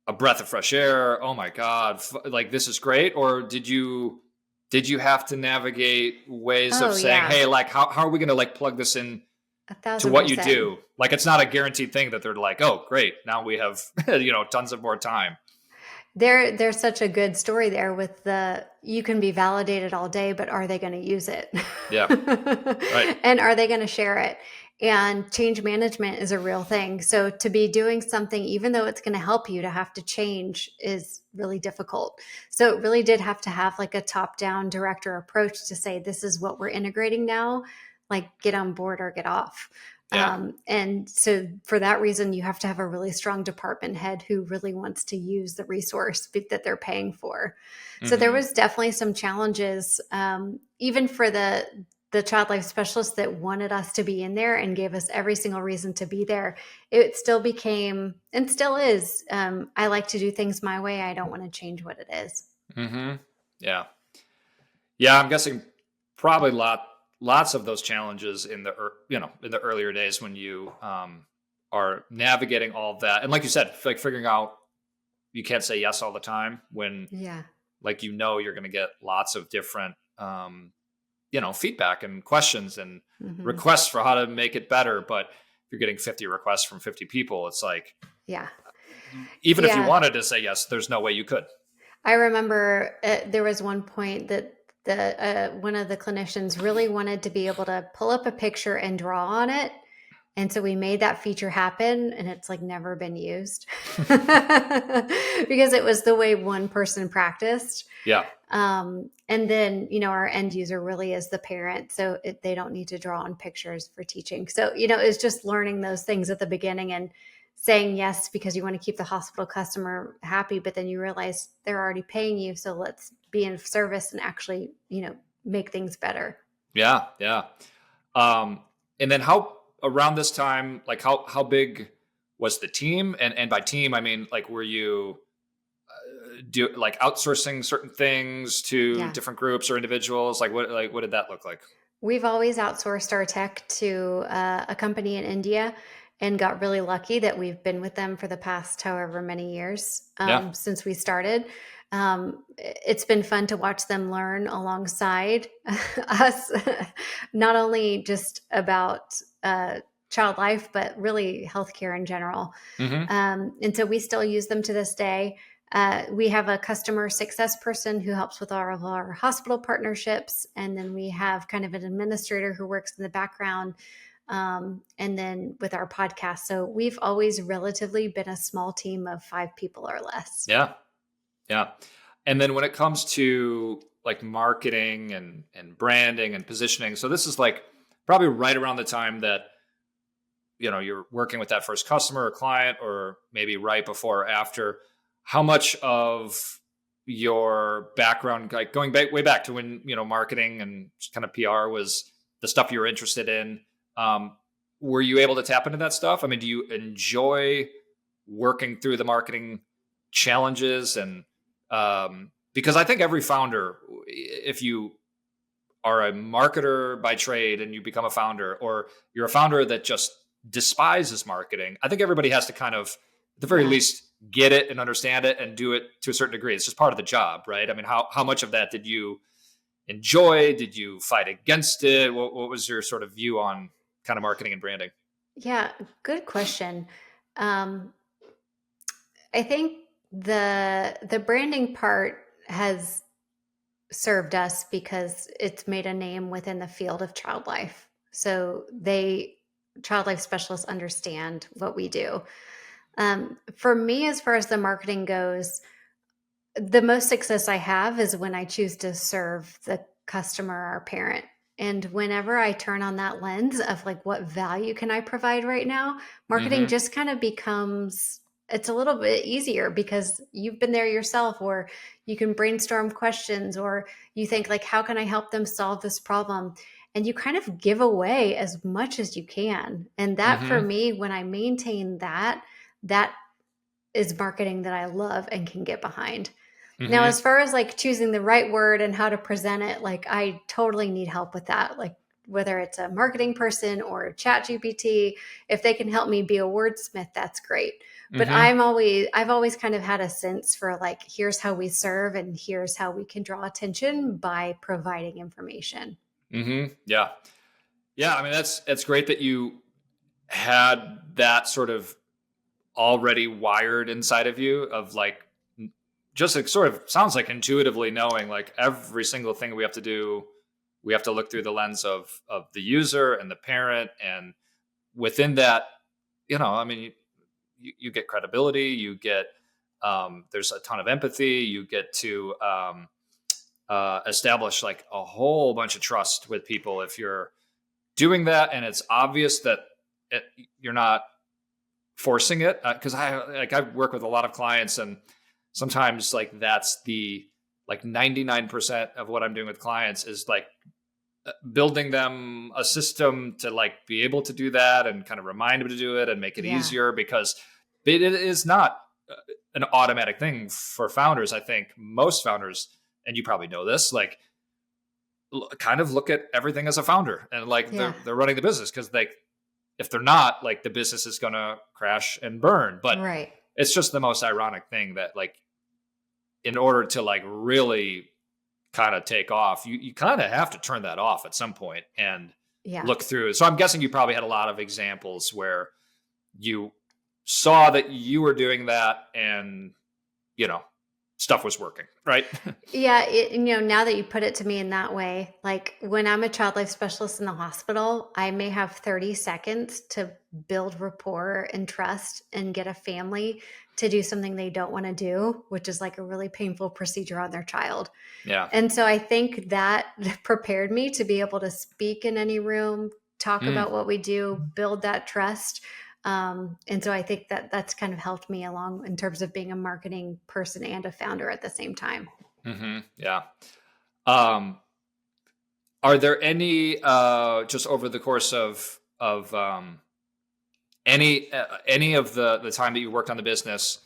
a breath of fresh air. Oh my God, like, this is great. Or did you have to navigate ways of saying, hey, like, how are we going to, like, plug this in to what you do? Like, it's not a guaranteed thing that they're like, oh, great, now we have tons of more time. There's such a good story there with you can be validated all day, but are they going to use it? Yeah. Right. And are they going to share it? And change management is a real thing. So to be doing something, even though it's going to help you, to have to change is really difficult. So it really did have to have like a top-down director approach to say, this is what we're integrating now, like, get on board or get off. Yeah. And so for that reason, you have to have a really strong department head who really wants to use the resource that they're paying for. So there was definitely some challenges, even for the child life specialists that wanted us to be in there and gave us every single reason to be there. It still became, and still is, I like to do things my way. I don't want to change what it is. Yeah. Yeah. I'm guessing probably lots of those challenges in the earlier days when you are navigating all of that. And like you said, like, figuring out, you can't say yes all the time when, like, you're going to get lots of different, feedback and questions and requests for how to make it better. But if you're getting 50 requests from 50 people, it's like, even if you wanted to say yes, there's no way you could. I remember there was one point that one of the clinicians really wanted to be able to pull up a picture and draw on it. And so we made that feature happen, and it's like never been used because it was the way one person practiced. Yeah. And then, our end user really is the parent. So they don't need to draw on pictures for teaching. So, it's just learning those things at the beginning and saying yes because you want to keep the hospital customer happy, but then you realize they're already paying you. So let's be in service and actually, make things better. Yeah. Yeah. And then around this time, like, how big was the team? And by team, I mean, like, were you outsourcing certain things to different groups or individuals? Like, what did that look like? We've always outsourced our tech to a company in India and got really lucky that we've been with them for the past however many years Yeah. since we started. It's been fun to watch them learn alongside us, not only just about child life, but really healthcare in general. Hmm. And so we still use them to this day. We have a customer success person who helps with all of our hospital partnerships. And then we have kind of an administrator who works in the background. And then with our podcast. So we've always relatively been a small team of 5 people or less. Yeah. Yeah. And then when it comes to like marketing and branding and positioning, so this is like probably right around the time that you're working with that first customer or client, or maybe right before or after. How much of your background, like going back way back to when marketing and kind of PR was the stuff you were interested in, um, were you able to tap into that stuff? I mean, do you enjoy working through the marketing challenges? And because I think every founder, if you are a marketer by trade and you become a founder, or you're a founder that just despises marketing, I think everybody has to kind of, at the very Yeah. least, get it and understand it and do it to a certain degree. It's just part of the job, right? I mean, how much of that did you enjoy? Did you fight against it? What was your sort of view on kind of marketing and branding? Yeah. Good question. Um, I think the branding part has served us because it's made a name within the field of child life. So child life specialists understand what we do. For me, as far as the marketing goes, the most success I have is when I choose to serve the customer or parent. And whenever I turn on that lens of like, what value can I provide right now? Marketing Hmm. just kind of becomes, it's a little bit easier because you've been there yourself, or you can brainstorm questions, or you think like, how can I help them solve this problem? And you kind of give away as much as you can. And that for Hmm. me, when I maintain that is marketing that I love and can get behind. Now, Hmm. as far as like choosing the right word and how to present it, like I totally need help with that. Like whether it's a marketing person or a chat GPT, if they can help me be a wordsmith, that's great. But Hmm. I've always kind of had a sense for like, here's how we serve and here's how we can draw attention by providing information. Hmm. Yeah. Yeah. I mean, that's great that you had that sort of already wired inside of you, of like, just like sort of sounds like intuitively knowing like every single thing we have to do, we have to look through the lens of the user and the parent. And within that, I mean, you get credibility, you get, there's a ton of empathy, you get to establish like a whole bunch of trust with people if you're doing that. And it's obvious that it, you're not forcing it, because I work with a lot of clients, and sometimes like that's the like 99% of what I'm doing with clients is like building them a system to like be able to do that and kind of remind them to do it and make it Yeah. easier, because it is not an automatic thing for founders. I think most founders, and you probably know this, like kind of look at everything as a founder, and like Yeah. they're running the business, because like if they're not, like the business is going to crash and burn. But Right. it's just the most ironic thing that like in order to like really kind of take off, you kind of have to turn that off at some point and Yeah. look through. So I'm guessing you probably had a lot of examples where you saw that you were doing that, and you know stuff was working, right? Yeah, now that you put it to me in that way, like when I'm a child life specialist in the hospital, I may have 30 seconds to build rapport and trust and get a family to do something they don't want to do, which is like a really painful procedure on their child. Yeah. And so I think that prepared me to be able to speak in any room, talk Mm, about what we do, build that trust. And so I think that that's kind of helped me along in terms of being a marketing person and a founder at the same time. yeah. um are there any just over the course of any of the time that you worked on the business,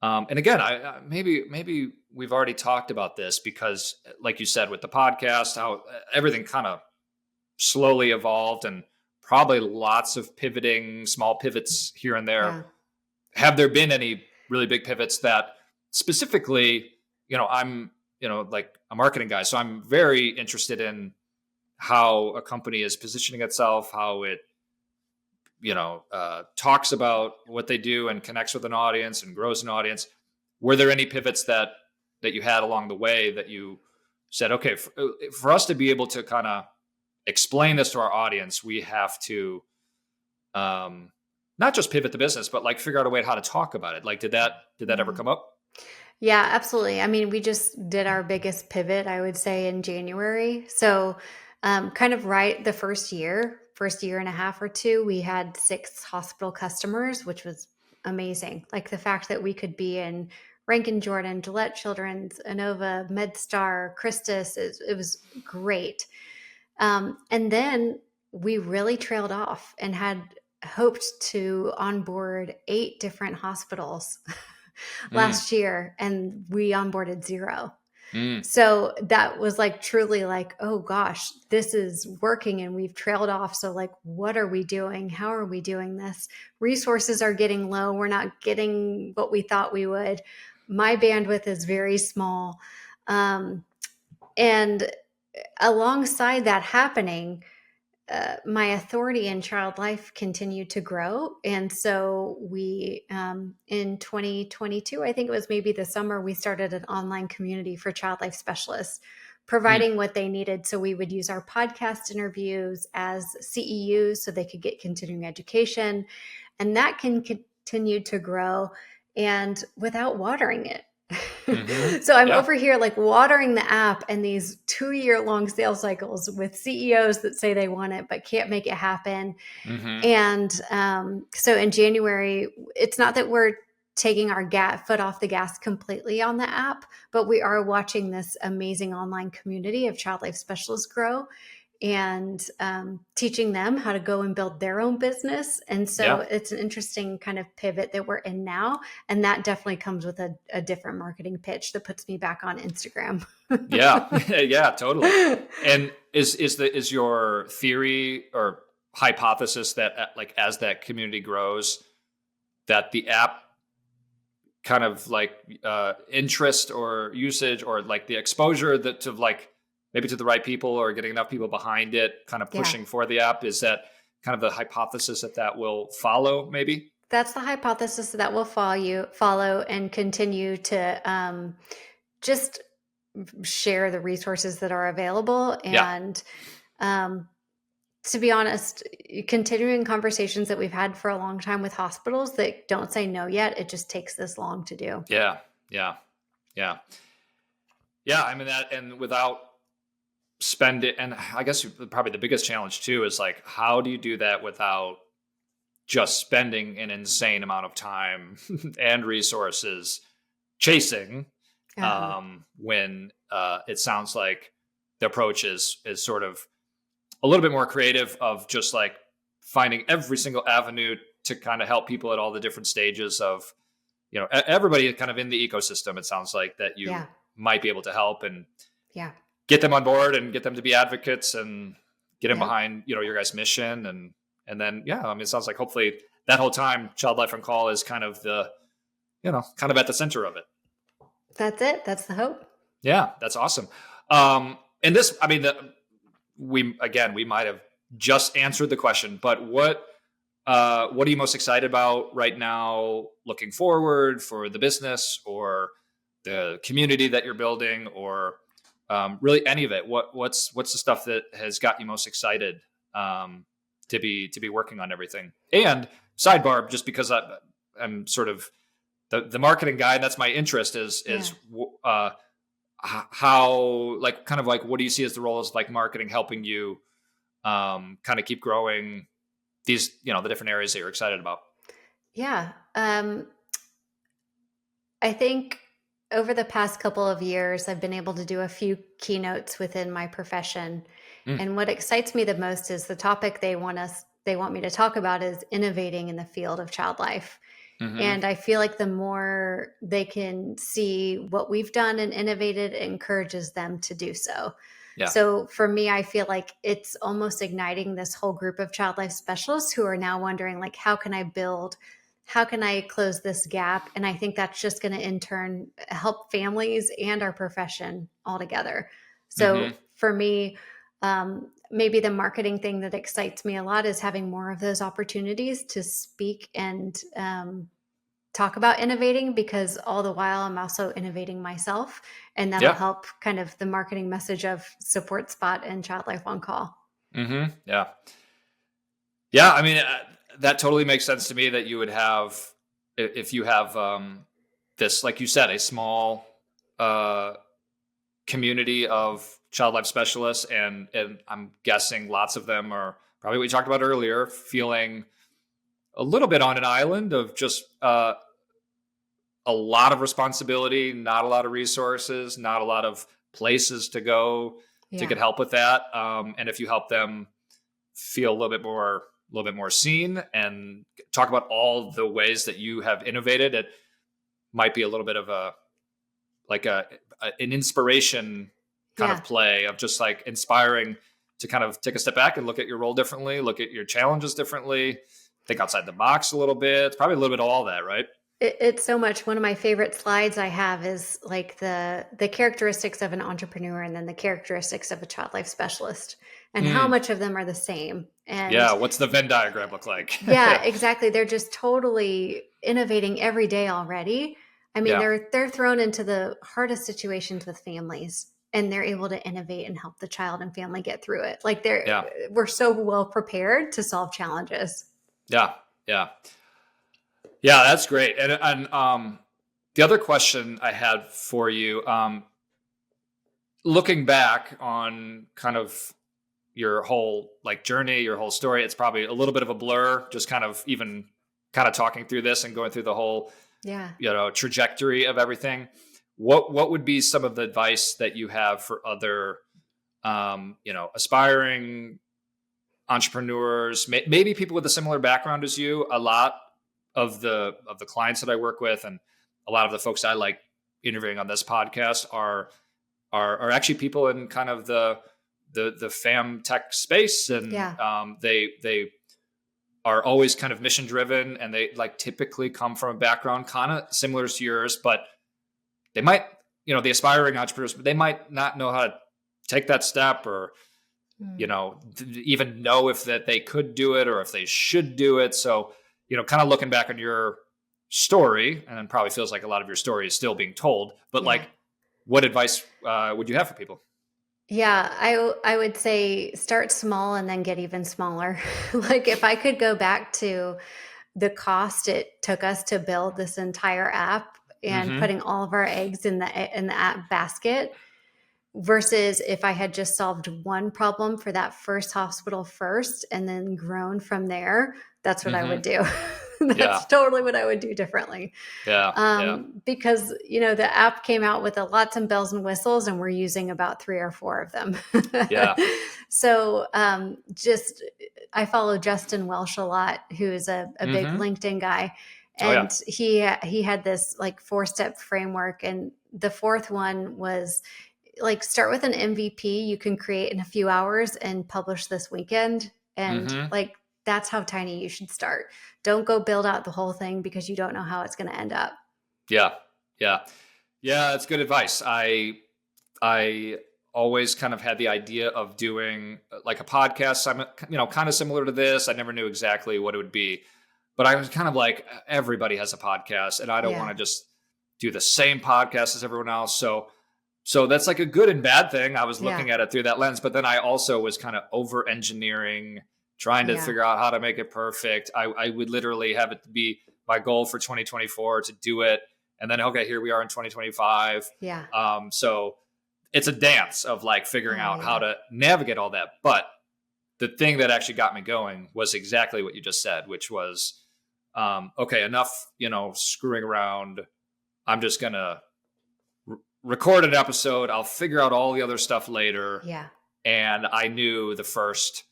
and again, maybe we've already talked about this, because like you said with the podcast, how everything kind of slowly evolved, and probably lots of pivoting, small pivots here and there. Yeah. Have there been any really big pivots that specifically, I'm, like a marketing guy, so I'm very interested in how a company is positioning itself, how it, talks about what they do and connects with an audience and grows an audience. Were there any pivots that you had along the way that you said, okay, for us to be able to kind of explain this to our audience, we have to not just pivot the business, but like figure out a way how to talk about it? Like, did that ever come up? Yeah, absolutely. I mean, we just did our biggest pivot, I would say, in January. So, kind of right the first year and a half or two, we had 6 hospital customers, which was amazing. Like the fact that we could be in Rankin Jordan, Gillette Children's, Inova, MedStar, Christus, it was great. And then we really trailed off and had hoped to onboard 8 different hospitals last year, and we onboarded 0. So that was like truly like, oh gosh, this is working and we've trailed off. So like, what are we doing? How are we doing this? Resources are getting low. We're not getting what we thought we would. My bandwidth is very small. And alongside that happening, my authority in child life continued to grow. And so we, in 2022, I think it was maybe the summer, we started an online community for child life specialists, providing what they needed. So we would use our podcast interviews as CEUs so they could get continuing education. And that can continue to grow and without watering it. So I'm over here like watering the app and these 2-year-long sales cycles with CEOs that say they want it but can't make it happen. And so in January, it's not that we're taking our foot off the gas completely on the app, but we are watching this amazing online community of child life specialists grow and teaching them how to go and build their own business. And so it's an interesting kind of pivot that we're in now. And that definitely comes with a different marketing pitch that puts me back on Instagram. Yeah, totally. And is your theory or hypothesis that like as that community grows, that the app kind of like interest or usage or like the exposure that to like maybe to the right people or getting enough people behind it, kind of pushing for the app, is that kind of the hypothesis that will follow maybe? That's the hypothesis that will follow and continue to just share the resources that are available. And to be honest, continuing conversations that we've had for a long time with hospitals that don't say no yet, it just takes this long to do. Yeah. I mean that, and without spend it. And I guess probably the biggest challenge too is like, how do you do that without just spending an insane amount of time and resources chasing when it sounds like the approach is sort of a little bit more creative of just like finding every single avenue to kind of help people at all the different stages of, everybody kind of in the ecosystem. It sounds like that you might be able to help and get them on board and get them to be advocates and get them behind, your guys' mission. And then, I mean, it sounds like hopefully that whole time Child Life on Call is kind of the, kind of at the center of it. That's it. That's the hope. Yeah, that's awesome. And this, I mean, we might have just answered the question, but what are you most excited about right now, looking forward for the business or the community that you're building, or really any of it? What's the stuff that has got you most excited to be working on everything? And sidebar, just because I'm sort of the marketing guy, and that's my interest is how like kind of like what do you see as the role of like marketing helping you kind of keep growing these, the different areas that you're excited about? Yeah. I think over the past couple of years, I've been able to do a few keynotes within my profession. And what excites me the most is the topic they want me to talk about is innovating in the field of child life. And I feel like the more they can see what we've done and innovated, it encourages them to do so. So for me, I feel like it's almost igniting this whole group of child life specialists who are now wondering, like, how can I close this gap? And I think that's just going to in turn help families and our profession altogether. So for me, maybe the marketing thing that excites me a lot is having more of those opportunities to speak and talk about innovating, because all the while I'm also innovating myself, and that'll help kind of the marketing message of Support Spot and Child Life on Call. Yeah. Yeah. I mean, that totally makes sense to me that you would have, if you have this, like you said, a small community of child life specialists, and I'm guessing lots of them are probably what we talked about earlier, feeling a little bit on an island of just a lot of responsibility, not a lot of resources, not a lot of places to go to get help with that. And if you help them feel a little bit more seen and talk about all the ways that you have innovated, it might be a little bit of an inspiration kind of play of just like inspiring to kind of take a step back and look at your role differently, look at your challenges differently, think outside the box a little bit. It's probably a little bit of all that, right? It's so much. One of my favorite slides I have is like the characteristics of an entrepreneur and then the characteristics of a child life specialist, and how much of them are the same. And what's the Venn diagram look like? Yeah, exactly. They're just totally innovating every day already. I mean, they're thrown into the hardest situations with families, and they're able to innovate and help the child and family get through it. Like we're so well prepared to solve challenges. Yeah, that's great. And the other question I had for you, looking back on kind of your whole like journey, your whole story, it's probably a little bit of a blur, just kind of talking through this and going through the whole trajectory of everything. What would be some of the advice that you have for other aspiring entrepreneurs, maybe people with a similar background as you? A lot of the clients that I work with, and a lot of the folks I like interviewing on this podcast are actually people in kind of the FamTech space, and they are always kind of mission driven, and they like typically come from a background kind of similar to yours, but they might, the aspiring entrepreneurs, but they might not know how to take that step, or even know if that they could do it or if they should do it. So, kind of looking back on your story, and it probably feels like a lot of your story is still being told, but like, what advice would you have for people? Yeah, I would say start small and then get even smaller. Like if I could go back to the cost it took us to build this entire app and putting all of our eggs in the app basket, versus if I had just solved one problem for that first hospital first and then grown from there, that's what I would do. That's totally what I would do differently. Because, the app came out with lots of bells and whistles, and we're using about 3 or 4 of them. So I follow Justin Welsh a lot, who is a big LinkedIn guy. And he had this like 4-step framework. And the fourth one was like, start with an MVP you can create in a few hours and publish this weekend. And like, that's how tiny you should start. Don't go build out the whole thing because you don't know how it's going to end up. Yeah. That's good advice. I always kind of had the idea of doing like a podcast. I'm, kind of similar to this. I never knew exactly what it would be, but I was kind of like, everybody has a podcast, and I don't want to just do the same podcast as everyone else. So that's like a good and bad thing. I was looking at it through that lens, but then I also was kind of over engineering, trying to figure out how to make it perfect. I would literally have it be my goal for 2024 to do it. And then, okay, here we are in 2025. So it's a dance of like figuring out how to navigate all that. But the thing that actually got me going was exactly what you just said, which was, okay, enough, screwing around. I'm just going to record an episode. I'll figure out all the other stuff later. And I knew the first,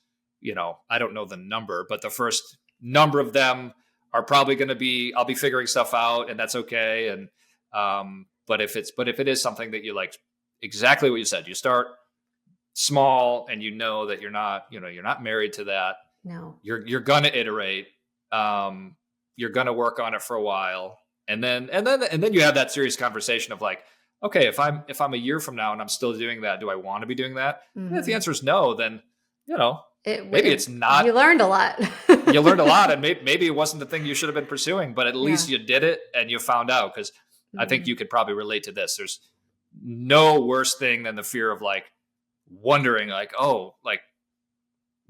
I don't know the number, but the first number of them are probably going to be, I'll be figuring stuff out, and that's okay. And, but if it is something that you like, exactly what you said, you start small and you know that you're not married to that, No. you're going to iterate. You're going to work on it for a while. And then you have that serious conversation of like, okay, if I'm a year from now and I'm still doing that, do I want to be doing that? And if the answer is no, then, maybe it's not. You learned a lot. You learned a lot, and maybe it wasn't the thing you should have been pursuing, but at least you did it and you found out. Because I think you could probably relate to this. There's no worse thing than the fear of like wondering like, oh, like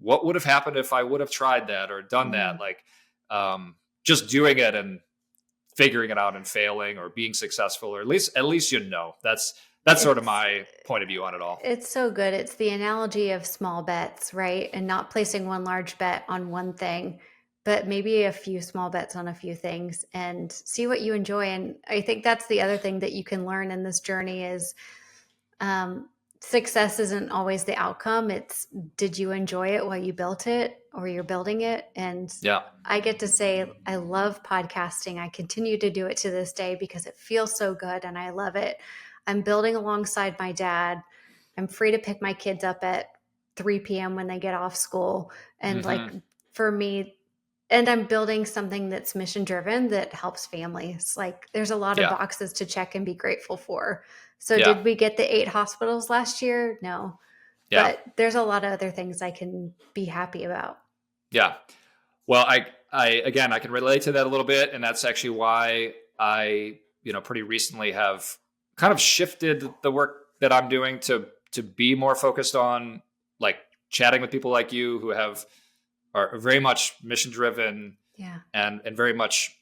what would have happened if I would have tried that or done that? Like, just doing it and figuring it out and failing or being successful, or at least that's sort of my point of view on it all. It's so good. It's the analogy of small bets, right? And not placing one large bet on one thing, but maybe a few small bets on a few things and see what you enjoy. And I think that's the other thing that you can learn in this journey is success isn't always the outcome. It's, did you enjoy it while you built it or you're building it? And I get to say, I love podcasting. I continue to do it to this day because it feels so good and I love it. I'm building alongside my dad. I'm free to pick my kids up at 3 p.m. when they get off school. And like for me, and I'm building something that's mission driven that helps families. Like there's a lot of boxes to check and be grateful for. So did we get the 8 hospitals last year? No. Yeah. But there's a lot of other things I can be happy about. Yeah. Well, I can relate to that a little bit. And that's actually why I, pretty recently have kind of shifted the work that I'm doing to be more focused on like chatting with people like you who are very much mission driven and very much,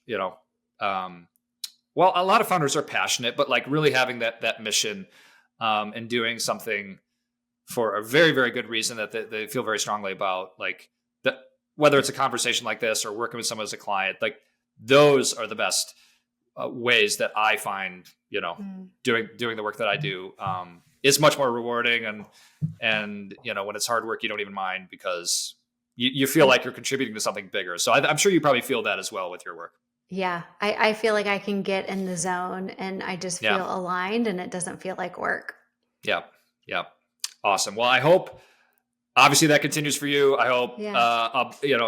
well, a lot of founders are passionate, but like really having that mission and doing something for a very, very good reason that they feel very strongly about, like that, whether it's a conversation like this or working with someone as a client, like those are the best ways that I find, doing the work that I do is much more rewarding. And, when it's hard work, you don't even mind because you feel like you're contributing to something bigger. So I'm sure you probably feel that as well with your work. Yeah. I feel like I can get in the zone and I just feel aligned and it doesn't feel like work. Yeah. Yeah. Awesome. Well, I hope obviously that continues for you. I hope,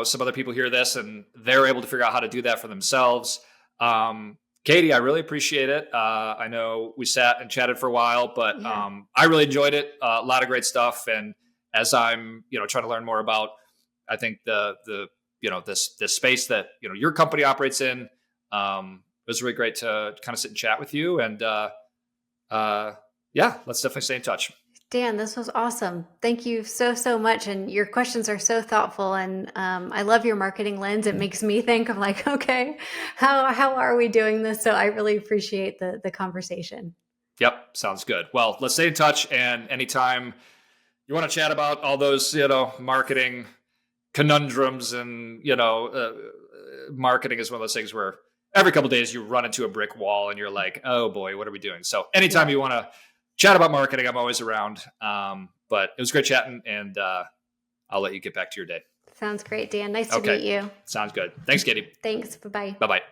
some other people hear this and they're able to figure out how to do that for themselves. Katie, I really appreciate it. I know we sat and chatted for a while, but I really enjoyed it. A lot of great stuff. And as I'm, trying to learn more about, I think this space that, your company operates in, it was really great to kind of sit and chat with you. And let's definitely stay in touch. Dan, this was awesome. Thank you so much. And your questions are so thoughtful. And I love your marketing lens. It makes me think of like, okay, how are we doing this? So I really appreciate the conversation. Yep. Sounds good. Well, let's stay in touch. And anytime you want to chat about all those, marketing conundrums and, marketing is one of those things where every couple of days you run into a brick wall and you're like, oh boy, what are we doing? So anytime you want to chat about marketing, I'm always around. But it was great chatting and I'll let you get back to your day. Sounds great, Dan. Nice to meet you. Sounds good. Thanks, Katie. Thanks. Bye-bye. Bye-bye.